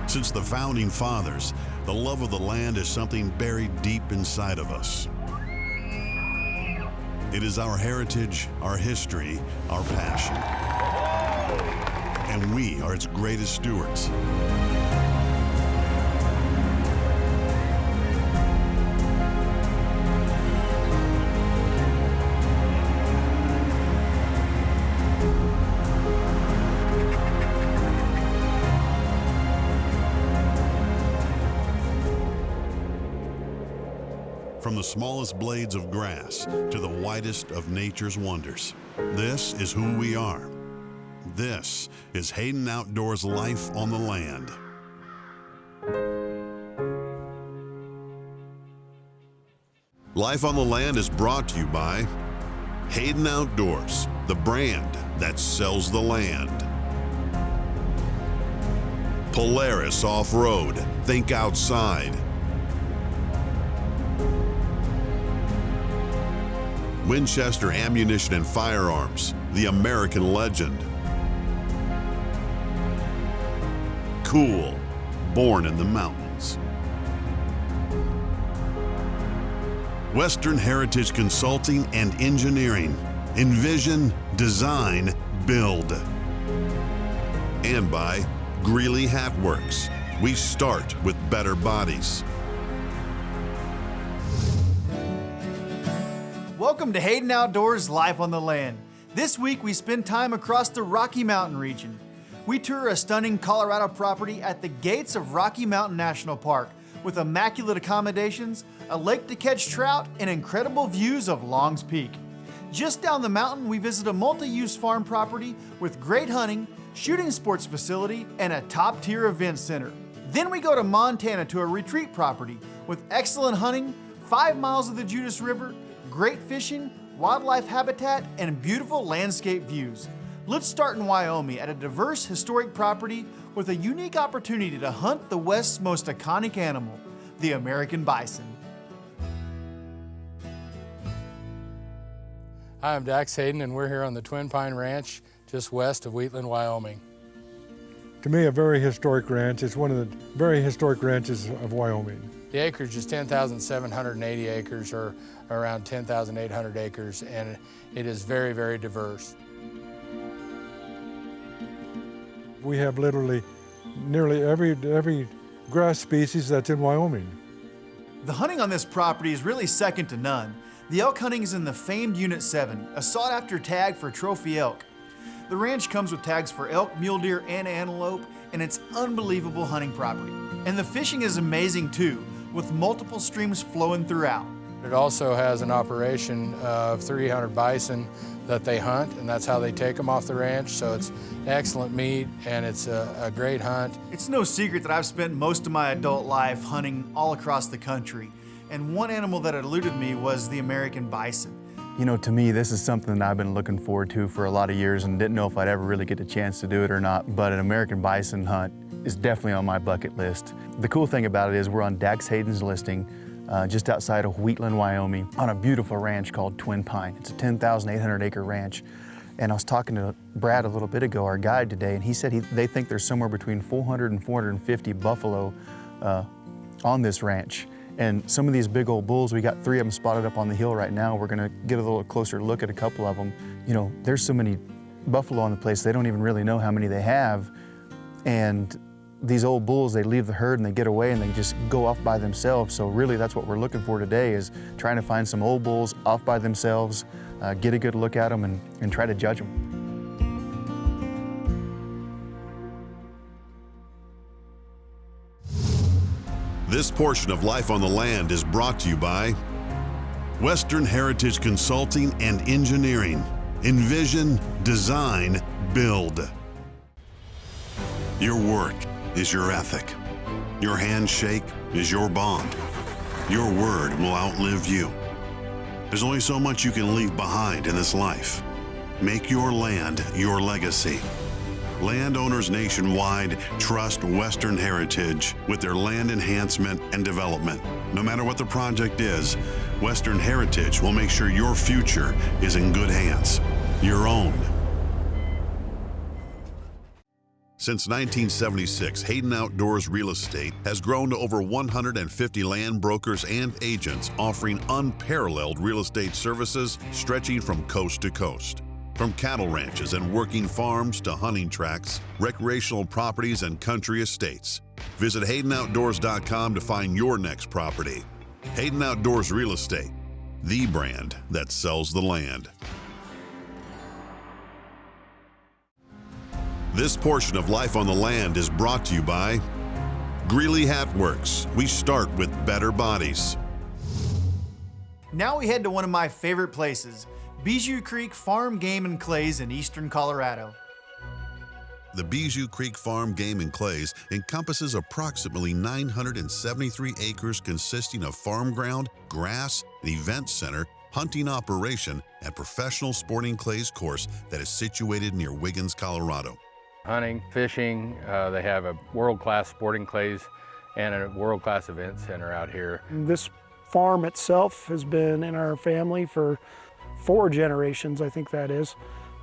Since the founding fathers, the love of the land is something buried deep inside of us. It is our heritage, our history, our passion. And we are its greatest stewards. From the smallest blades of grass to the widest of nature's wonders, this is who we are. This is Hayden Outdoors Life on the Land. Life on the Land is brought to you by Hayden Outdoors, the brand that sells the land. Polaris Off-Road, think outside. Winchester Ammunition and Firearms, the American legend. Cool, born in the mountains. Western Heritage Consulting and Engineering, envision, design, build. And by Greeley Hat Works, we start with better bodies. Welcome to Hayden Outdoors Life on the Land. This week we spend time across the Rocky Mountain region. We tour a stunning Colorado property at the gates of Rocky Mountain National Park with immaculate accommodations, a lake to catch trout, and incredible views of Long's Peak. Just down the mountain we visit a multi-use farm property with great hunting, shooting sports facility, and a top-tier event center. Then we go to Montana to a retreat property with excellent hunting, 5 miles of the Judas River, great fishing, wildlife habitat, and beautiful landscape views. Let's start in Wyoming at a diverse historic property with a unique opportunity to hunt the West's most iconic animal, the American bison. Hi, I'm Dax Hayden, and we're here on the Twin Pine Ranch, just west of Wheatland, Wyoming. To me, a very historic ranch. It's one of the very historic ranches of Wyoming. The acreage is 10,780 acres, or around 10,800 acres, and it is very, very diverse. We have literally nearly every grass species that's in Wyoming. The hunting on this property is really second to none. The elk hunting is in the famed Unit 7, a sought-after tag for trophy elk. The ranch comes with tags for elk, mule deer, and antelope, and it's unbelievable hunting property. And the fishing is amazing too, with multiple streams flowing throughout. It also has an operation of 300 bison that they hunt, and that's how they take them off the ranch. So it's excellent meat, and it's a great hunt. It's no secret that I've spent most of my adult life hunting all across the country, and one animal that eluded me was the American bison. You know, to me, this is something that I've been looking forward to for a lot of years and didn't know if I'd ever really get a chance to do it or not, but an American bison hunt is definitely on my bucket list. The cool thing about it is we're on Dax Hayden's listing just outside of Wheatland, Wyoming, on a beautiful ranch called Twin Pine. It's a 10,800 acre ranch. And I was talking to Brad a little bit ago, our guide today, and he said they think there's somewhere between 400 and 450 buffalo on this ranch. And some of these big old bulls, we got 3 of them spotted up on the hill right now. We're gonna get a little closer look at a couple of them. You know, there's so many buffalo on the place, they don't even really know how many they have. And these old bulls, they leave the herd and they get away and they just go off by themselves. So really that's what we're looking for today, is trying to find some old bulls off by themselves, get a good look at them and try to judge them. This portion of Life on the Land is brought to you by Western Heritage Consulting and Engineering, envision, design, build. Your work is your ethic. Your handshake is your bond. Your word will outlive you. There's only so much you can leave behind in this life. Make your land your legacy. Landowners nationwide trust Western Heritage with their land enhancement and development. No matter what the project is, Western Heritage will make sure your future is in good hands. Your own. Since 1976, Hayden Outdoors Real Estate has grown to over 150 land brokers and agents offering unparalleled real estate services stretching from coast to coast. From cattle ranches and working farms to hunting tracts, recreational properties, and country estates. Visit HaydenOutdoors.com to find your next property. Hayden Outdoors Real Estate, the brand that sells the land. This portion of Life on the Land is brought to you by Greeley Hat Works. We start with better bodies. Now we head to one of my favorite places, Bijou Creek Farm Game and Clays in eastern Colorado. The Bijou Creek Farm Game and Clays encompasses approximately 973 acres consisting of farm ground, grass, an event center, hunting operation, and professional sporting clays course that is situated near Wiggins, Colorado. Hunting, fishing, they have a world-class sporting clays and a world-class event center out here. This farm itself has been in our family for 4 generations, I think that is.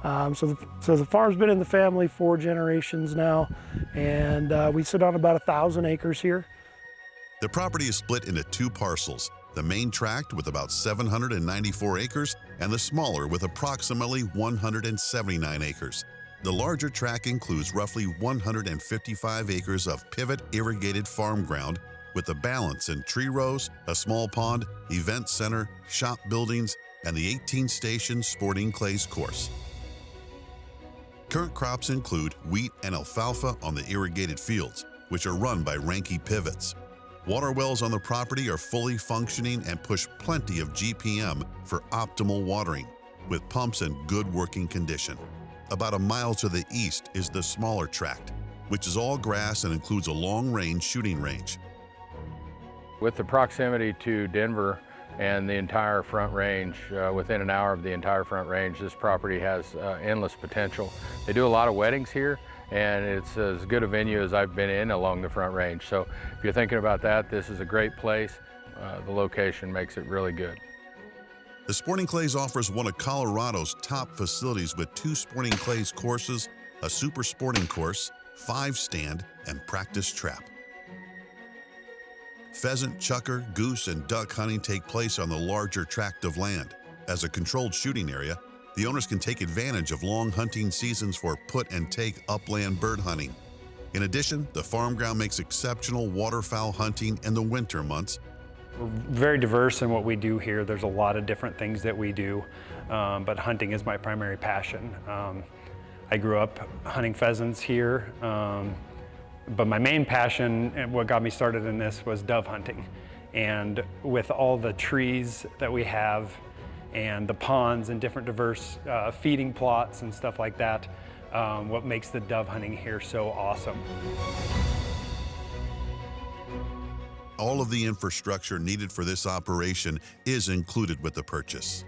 So the farm's been in the family 4 generations now, and we sit on about 1,000 acres here. The property is split into 2 parcels, the main tract with about 794 acres and the smaller with approximately 179 acres. The larger tract includes roughly 155 acres of pivot irrigated farm ground with the balance in tree rows, a small pond, event center, shop buildings, and the 18-station sporting clays course. Current crops include wheat and alfalfa on the irrigated fields, which are run by Ranke pivots. Water wells on the property are fully functioning and push plenty of GPM for optimal watering, with pumps in good working condition. About a mile to the east is the smaller tract, which is all grass and includes a long-range shooting range. With the proximity to Denver and the entire Front Range, within an hour of the entire Front Range, this property has endless potential. They do a lot of weddings here, and it's as good a venue as I've been in along the Front Range. So if you're thinking about that, this is a great place. The location makes it really good. The Sporting Clays offers one of Colorado's top facilities with 2 Sporting Clays courses, a super sporting course, 5-stand, and practice trap. Pheasant, chucker, goose, and duck hunting take place on the larger tract of land. As a controlled shooting area, the owners can take advantage of long hunting seasons for put-and-take upland bird hunting. In addition, the farm ground makes exceptional waterfowl hunting in the winter months. We're very diverse in what we do here. There's a lot of different things that we do, but hunting is my primary passion. I grew up hunting pheasants here, but my main passion and what got me started in this was dove hunting. And with all the trees that we have and the ponds and different diverse feeding plots and stuff like that, what makes the dove hunting here so awesome. All of the infrastructure needed for this operation is included with the purchase.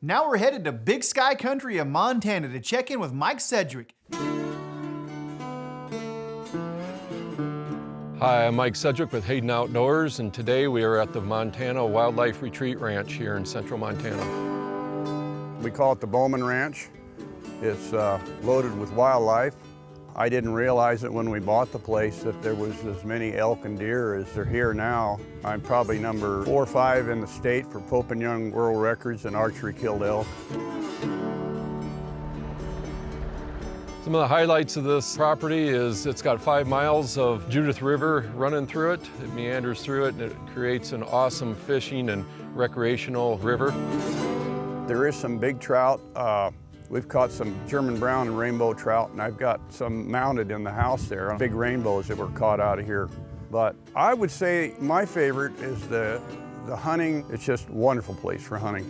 Now we're headed to Big Sky Country of Montana to check in with Mike Sedgwick. Hi, I'm Mike Sedgwick with Hayden Outdoors, and today we are at the Montana Wildlife Retreat Ranch here in central Montana. We call it the Bowman Ranch. It's loaded with wildlife. I didn't realize it when we bought the place that there was as many elk and deer as there here now. I'm probably number 4 or 5 in the state for Pope and Young world records in archery killed elk. Some of the highlights of this property is it's got 5 miles of Judith River running through it. It meanders through it and it creates an awesome fishing and recreational river. There is some big trout. We've caught some German brown and rainbow trout, and I've got some mounted in the house there, big rainbows that were caught out of here. But I would say my favorite is the hunting. It's just a wonderful place for hunting.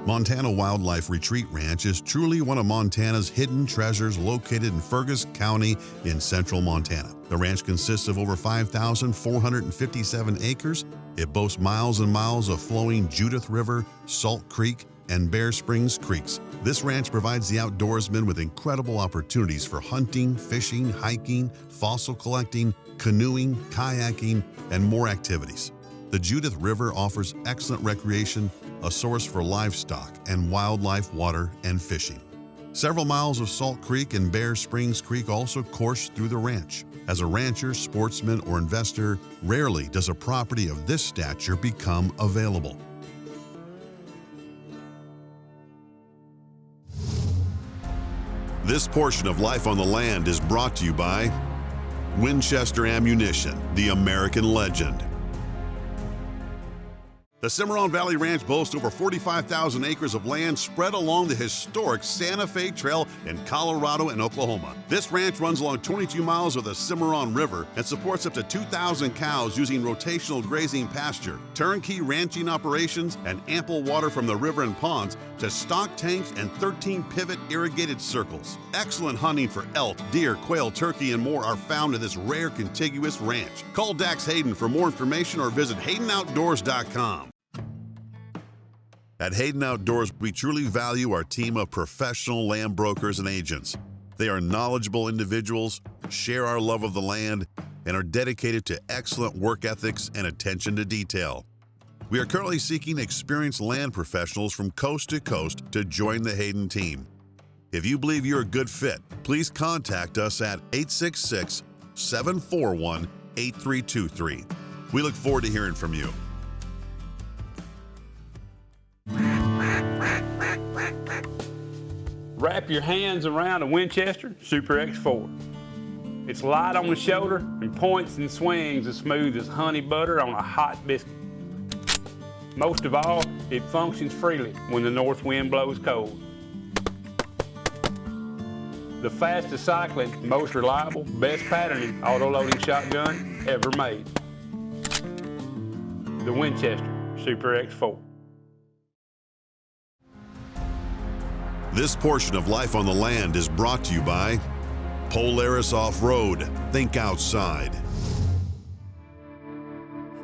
Montana Wildlife Retreat Ranch is truly one of Montana's hidden treasures located in Fergus County in central Montana. The ranch consists of over 5,457 acres. It boasts miles and miles of flowing Judith River, Salt Creek, and Bear Springs creeks. This ranch provides the outdoorsmen with incredible opportunities for hunting, fishing, hiking, fossil collecting, canoeing, kayaking, and more activities. The Judith River offers excellent recreation, a source for livestock and wildlife, water, and fishing. Several miles of Salt Creek and Bear Springs Creek also course through the ranch. As a rancher, sportsman, or investor, rarely does a property of this stature become available. This portion of Life on the Land is brought to you by Winchester Ammunition, the American legend. The Cimarron Valley Ranch boasts over 45,000 acres of land spread along the historic Santa Fe Trail in Colorado and Oklahoma. This ranch runs along 22 miles of the Cimarron River and supports up to 2,000 cows using rotational grazing pasture, turnkey ranching operations, and ample water from the river and ponds to stock tanks and 13 pivot irrigated circles. Excellent hunting for elk, deer, quail, turkey, and more are found in this rare contiguous ranch. Call Dax Hayden for more information or visit HaydenOutdoors.com. At Hayden Outdoors, we truly value our team of professional land brokers and agents. They are knowledgeable individuals, share our love of the land, and are dedicated to excellent work ethics and attention to detail. We are currently seeking experienced land professionals from coast to coast to join the Hayden team. If you believe you're a good fit, please contact us at 866-741-8323. We look forward to hearing from you. Wrap your hands around a Winchester Super X4. It's light on the shoulder and points and swings as smooth as honey butter on a hot biscuit. Most of all, it functions freely when the north wind blows cold. The fastest cycling, most reliable, best patterning auto-loading shotgun ever made. The Winchester Super X4. This portion of Life on the Land is brought to you by Polaris Off-Road. Think outside.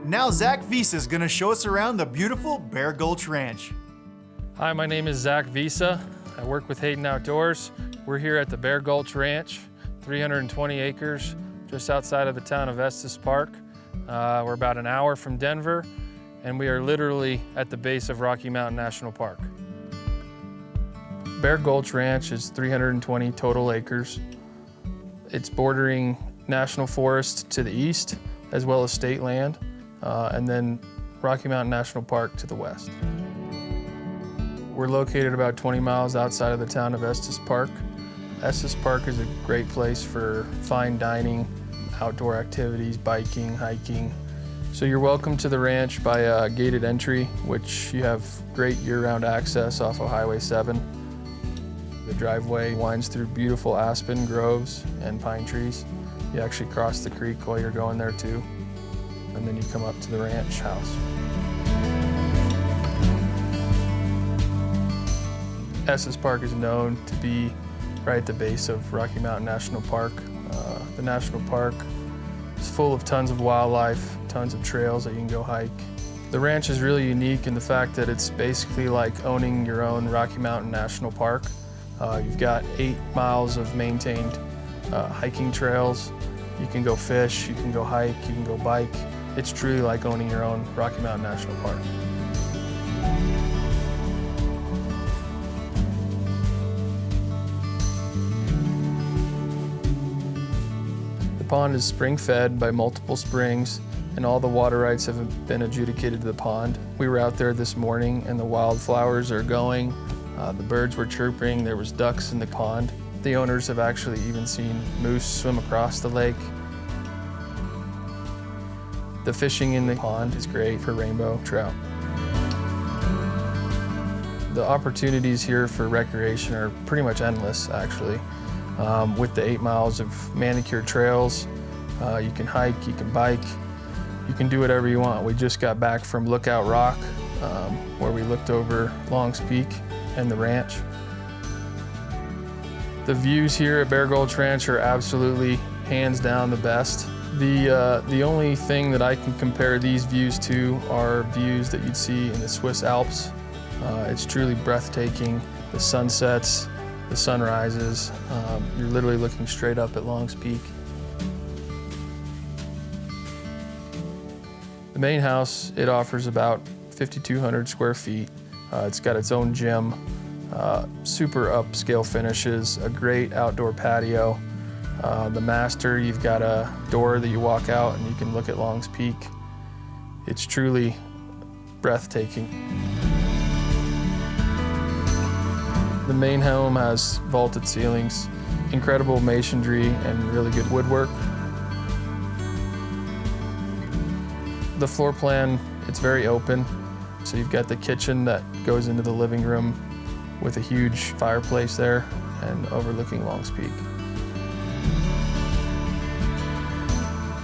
Now Zach Visa is going to show us around the beautiful Bear Gulch Ranch. Hi, my name is Zach Visa. I work with Hayden Outdoors. We're here at the Bear Gulch Ranch, 320 acres, just outside of the town of Estes Park. We're about an hour from Denver, and we are literally at the base of Rocky Mountain National Park. Bear Gulch Ranch is 320 total acres. It's bordering national forest to the east, as well as state land, and then Rocky Mountain National Park to the west. We're located about 20 miles outside of the town of Estes Park. Estes Park is a great place for fine dining, outdoor activities, biking, hiking. So you're welcome to the ranch by a gated entry, which you have great year-round access off of Highway 7. The driveway winds through beautiful aspen groves and pine trees. You actually cross the creek while you're going there too. And then you come up to the ranch house. Estes Park is known to be right at the base of Rocky Mountain National Park. The national park is full of tons of wildlife, tons of trails that you can go hike. The ranch is really unique in the fact that it's basically like owning your own Rocky Mountain National Park. You've got 8 miles of maintained hiking trails. You can go fish, you can go hike, you can go bike. It's truly like owning your own Rocky Mountain National Park. The pond is spring-fed by multiple springs, and all the water rights have been adjudicated to the pond. We were out there this morning, and the wildflowers are going. The birds were chirping, there was ducks in the pond. The owners have actually even seen moose swim across the lake. The fishing in the pond is great for rainbow trout. The opportunities here for recreation are pretty much endless, actually. With the 8 miles of manicured trails, you can hike, you can bike, you can do whatever you want. We just got back from Lookout Rock, where we looked over Long's Peak and the ranch. The views here at Bear Gulch Ranch are absolutely hands down the best. The only thing that I can compare these views to are views that you'd see in the Swiss Alps. It's truly breathtaking. The sunsets, the sunrises, you're literally looking straight up at Long's Peak. The main house, it offers about 5,200 square feet. It's got its own gym, super upscale finishes, a great outdoor patio. The master, you've got a door that you walk out and you can look at Long's Peak. It's truly breathtaking. The main home has vaulted ceilings, incredible masonry, and really good woodwork. The floor plan, it's very open. So you've got the kitchen that goes into the living room with a huge fireplace there and overlooking Long's Peak.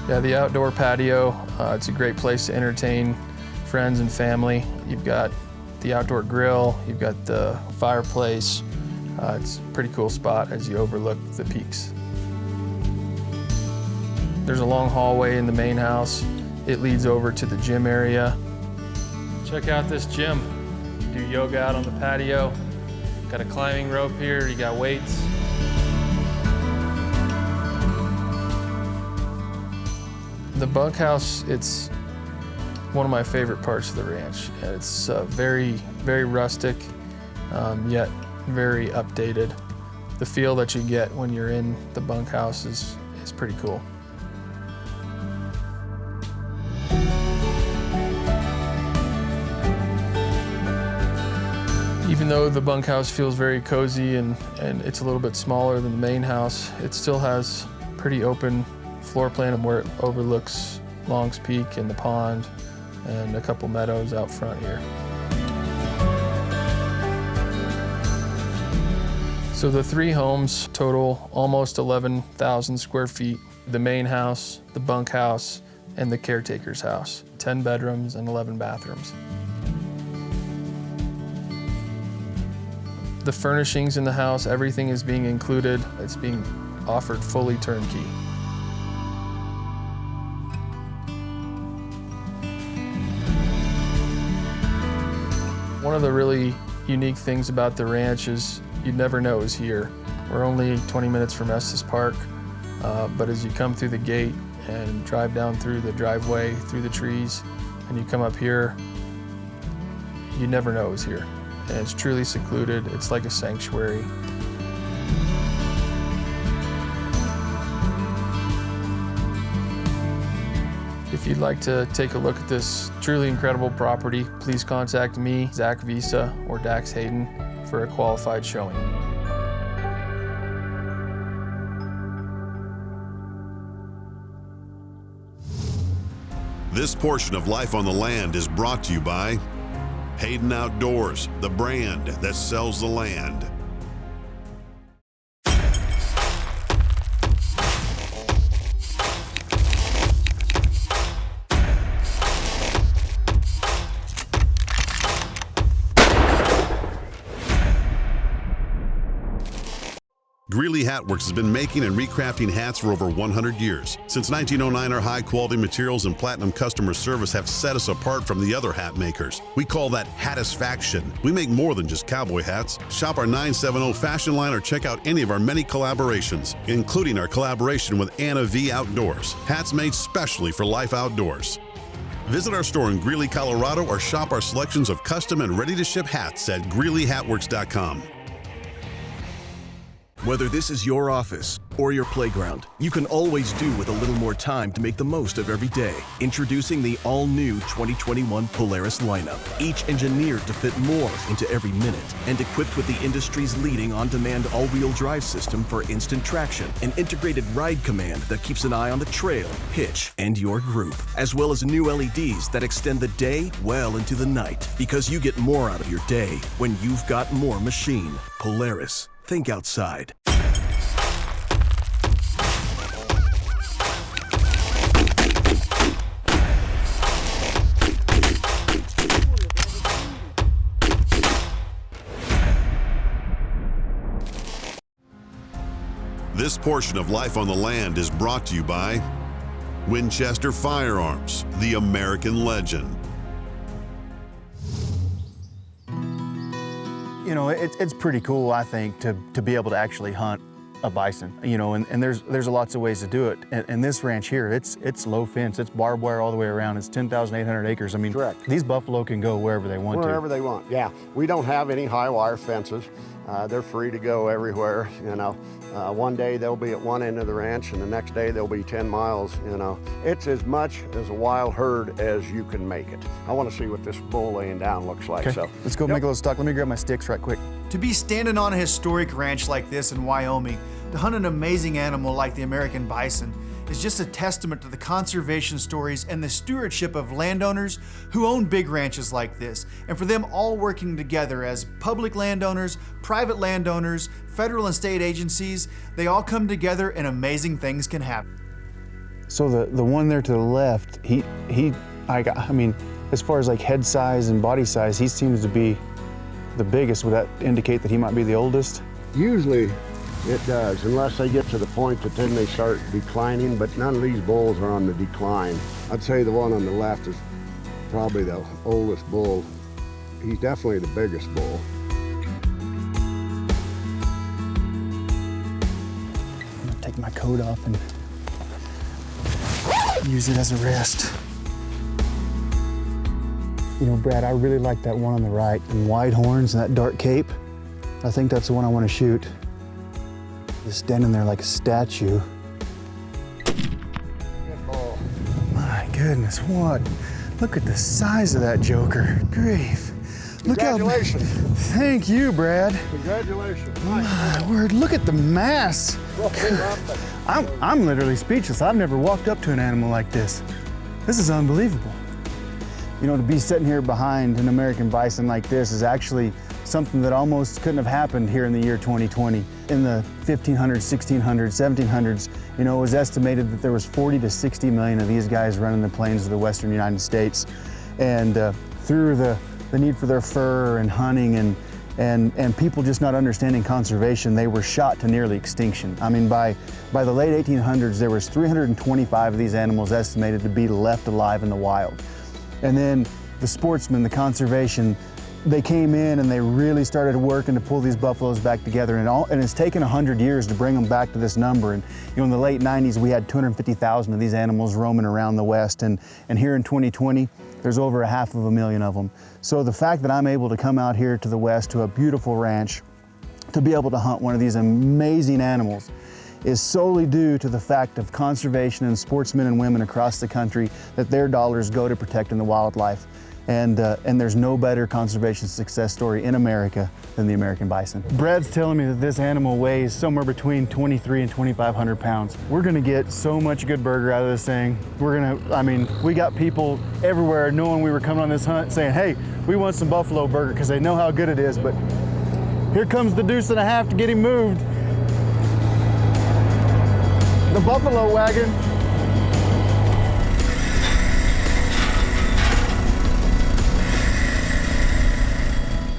Yeah, the outdoor patio, it's a great place to entertain friends and family. You've got the outdoor grill, you've got the fireplace. It's a pretty cool spot as you overlook the peaks. There's a long hallway in the main house. It leads over to the gym area. Check out this gym. Do yoga out on the patio. Got a climbing rope here, you got weights. The bunkhouse, it's one of my favorite parts of the ranch. It's very, very rustic, yet very updated. The feel that you get when you're in the bunkhouse is pretty cool. Even though the bunkhouse feels very cozy and it's a little bit smaller than the main house, it still has pretty open floor plan of where it overlooks Long's Peak and the pond and a couple meadows out front here. So the three homes total almost 11,000 square feet. The main house, the bunkhouse, and the caretaker's house. 10 bedrooms and 11 bathrooms. The furnishings in the house, everything is being included. It's being offered fully turnkey. One of the really unique things about the ranch is you'd never know it was here. We're only 20 minutes from Estes Park, but as you come through the gate and drive down through the driveway, through the trees, and you come up here, you never know it was here. And it's truly secluded. It's like a sanctuary. If you'd like to take a look at this truly incredible property, please contact me, Zach Visa, or Dax Hayden for a qualified showing. This portion of Life on the Land is brought to you by Hayden Outdoors, the brand that sells the land. Greeley Hatworks has been making and recrafting hats for over 100 years. Since 1909, our high-quality materials and platinum customer service have set us apart from the other hat makers. We call that Hattisfaction. We make more than just cowboy hats. Shop our 970 fashion line or check out any of our many collaborations, including our collaboration with Anna V Outdoors. Hats made specially for life outdoors. Visit our store in Greeley, Colorado, or shop our selections of custom and ready-to-ship hats at GreeleyHatworks.com. Whether this is your office or your playground, you can always do with a little more time to make the most of every day. Introducing the all-new 2021 Polaris lineup. Each engineered to fit more into every minute and equipped with the industry's leading on-demand all-wheel drive system for instant traction, an integrated ride command that keeps an eye on the trail, pitch, and your group, as well as new LEDs that extend the day well into the night, because you get more out of your day when you've got more machine. Polaris. Think outside. This portion of Life on the Land is brought to you by Winchester Firearms, the American legend. You know, it's pretty cool, I think, to be able to actually hunt a bison, you know, and there's lots of ways to do it. And this ranch here, it's low fence, it's barbed wire all the way around. It's 10,800 acres. I mean, correct. These buffalo can go wherever they want wherever they want, yeah. We don't have any high wire fences. They're free to go everywhere, you know. One day they'll be at one end of the ranch and the next day they'll be 10 miles, you know. It's as much as a wild herd as you can make it. I want to see what this bull laying down looks like. Okay. So let's go make a little stock. Let me grab my sticks right quick. To be standing on a historic ranch like this in Wyoming, to hunt an amazing animal like the American bison, is just a testament to the conservation stories and the stewardship of landowners who own big ranches like this, and for them all working together as public landowners, private landowners, federal and state agencies. They all come together and amazing things can happen. So the one there to the left, I mean, as far as like head size and body size, he seems to be the biggest. Would that indicate that he might be the oldest? usually it does, unless they get to the point that then they start declining, but none of these bulls are on the decline. I'd say the one on the left is probably the oldest bull. He's definitely the biggest bull. I'm gonna take my coat off and use it as a rest. You know, Brad, I really like that one on the right, and wide horns and that dark cape. I think that's the one I want to shoot. Just standing there like a statue. Good bull. My goodness, what? Look at the size of that joker. Grief. Look how. Congratulations. Thank you, Brad. Congratulations. My word, look at the mass. I'm literally speechless. I've never walked up to an animal like this. This is unbelievable. You know, to be sitting here behind an American bison like this is actually something that almost couldn't have happened here in the year 2020. In the 1500s, 1600s, 1700s, you know, it was estimated that there was 40 to 60 million of these guys running the plains of the western United States. And through the need for their fur and hunting and people just not understanding conservation, they were shot to nearly extinction. I mean, by the late 1800s, there was 325 of these animals estimated to be left alive in the wild. And then the sportsmen, the conservation, they came in and they really started working to pull these buffaloes back together. And it's taken 100 years to bring them back to this number. And you know, in the late 90s, we had 250,000 of these animals roaming around the West. And here in 2020, there's over 500,000 of them. So the fact that I'm able to come out here to the West to a beautiful ranch, to be able to hunt one of these amazing animals, is solely due to the fact of conservation and sportsmen and women across the country, that their dollars go to protecting the wildlife. And there's no better conservation success story in America than the American bison. Brad's telling me that this animal weighs somewhere between 2,300 and 2,500 pounds. We're gonna get so much good burger out of this thing. I mean, we got people everywhere knowing we were coming on this hunt saying, hey, we want some buffalo burger, because they know how good it is. But here comes the deuce and a half to get him moved. The buffalo wagon.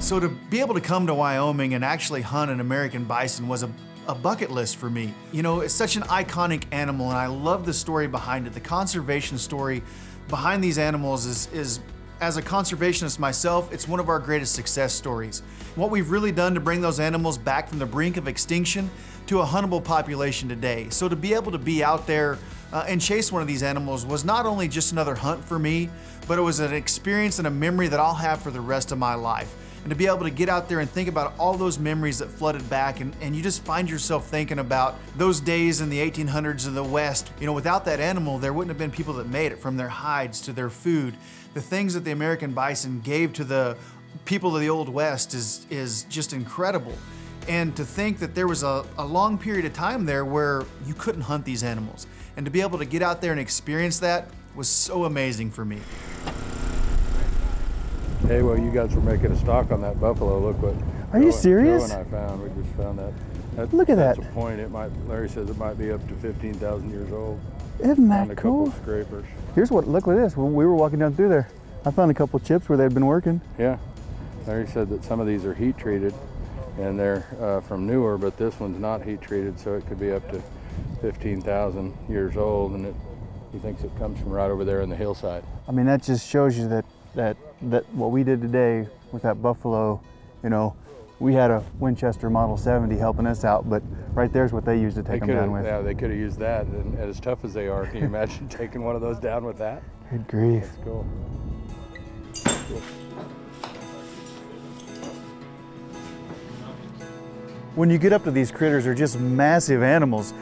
So to be able to come to Wyoming and actually hunt an American bison was a bucket list for me. You know, it's such an iconic animal, and I love the story behind it. The conservation story behind these animals is as a conservationist myself, it's one of our greatest success stories. What we've really done to bring those animals back from the brink of extinction to a huntable population today. So to be able to be out there and chase one of these animals was not only just another hunt for me, but it was an experience and a memory that I'll have for the rest of my life. And to be able to get out there and think about all those memories that flooded back, and you just find yourself thinking about those days in the 1800s in the West. You know, without that animal, there wouldn't have been people that made it, from their hides to their food. The things that the American bison gave to the people of the Old West is just incredible. And to think that there was a long period of time there where you couldn't hunt these animals. And to be able to get out there and experience that was so amazing for me. Hey, well, you guys were making a stock on that buffalo. Look what. Are you serious? Joe and I found. We just found that. Look at that. That's a point. Larry says it might be up to 15,000 years old. Isn't that found a cool? couple scrapers. Look at this. We were walking down through there. I found a couple chips where they'd been working. Yeah. Larry said that some of these are heat treated, and they're from newer, but this one's not heat treated, so it could be up to 15,000 years old, and he thinks it comes from right over there in the hillside. I mean, that just shows you that what we did today with that buffalo, you know, We had a Winchester Model 70 helping us out, but right there's what they used to take them down with. Yeah, they could have used that, and as tough as they are, can you imagine taking one of those down with that? Good grief. That's cool. When you get up to these critters, they're just massive animals,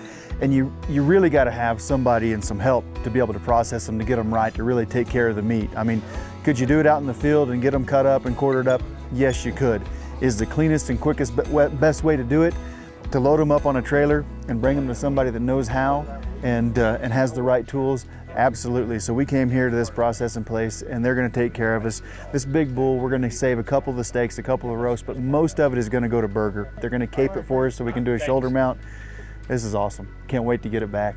and you really got to have somebody and some help to be able to process them, to get them right, to really take care of the meat. I mean, could you do it out in the field and get them cut up and quartered up? Yes, you could. Is the cleanest and quickest best way to do it to load them up on a trailer and bring them to somebody that knows how and has the right tools? Absolutely. So we came here to this processing place, and they're going to take care of us. This big bull, we're going to save a couple of the steaks, a couple of roasts, but most of it is going to go to burger. They're going to cape it for us so we can do a shoulder mount. This is awesome. Can't wait to get it back.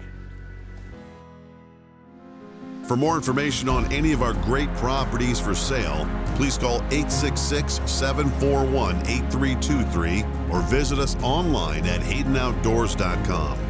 For more information on any of our great properties for sale, please call 866-741-8323 or visit us online at HaydenOutdoors.com.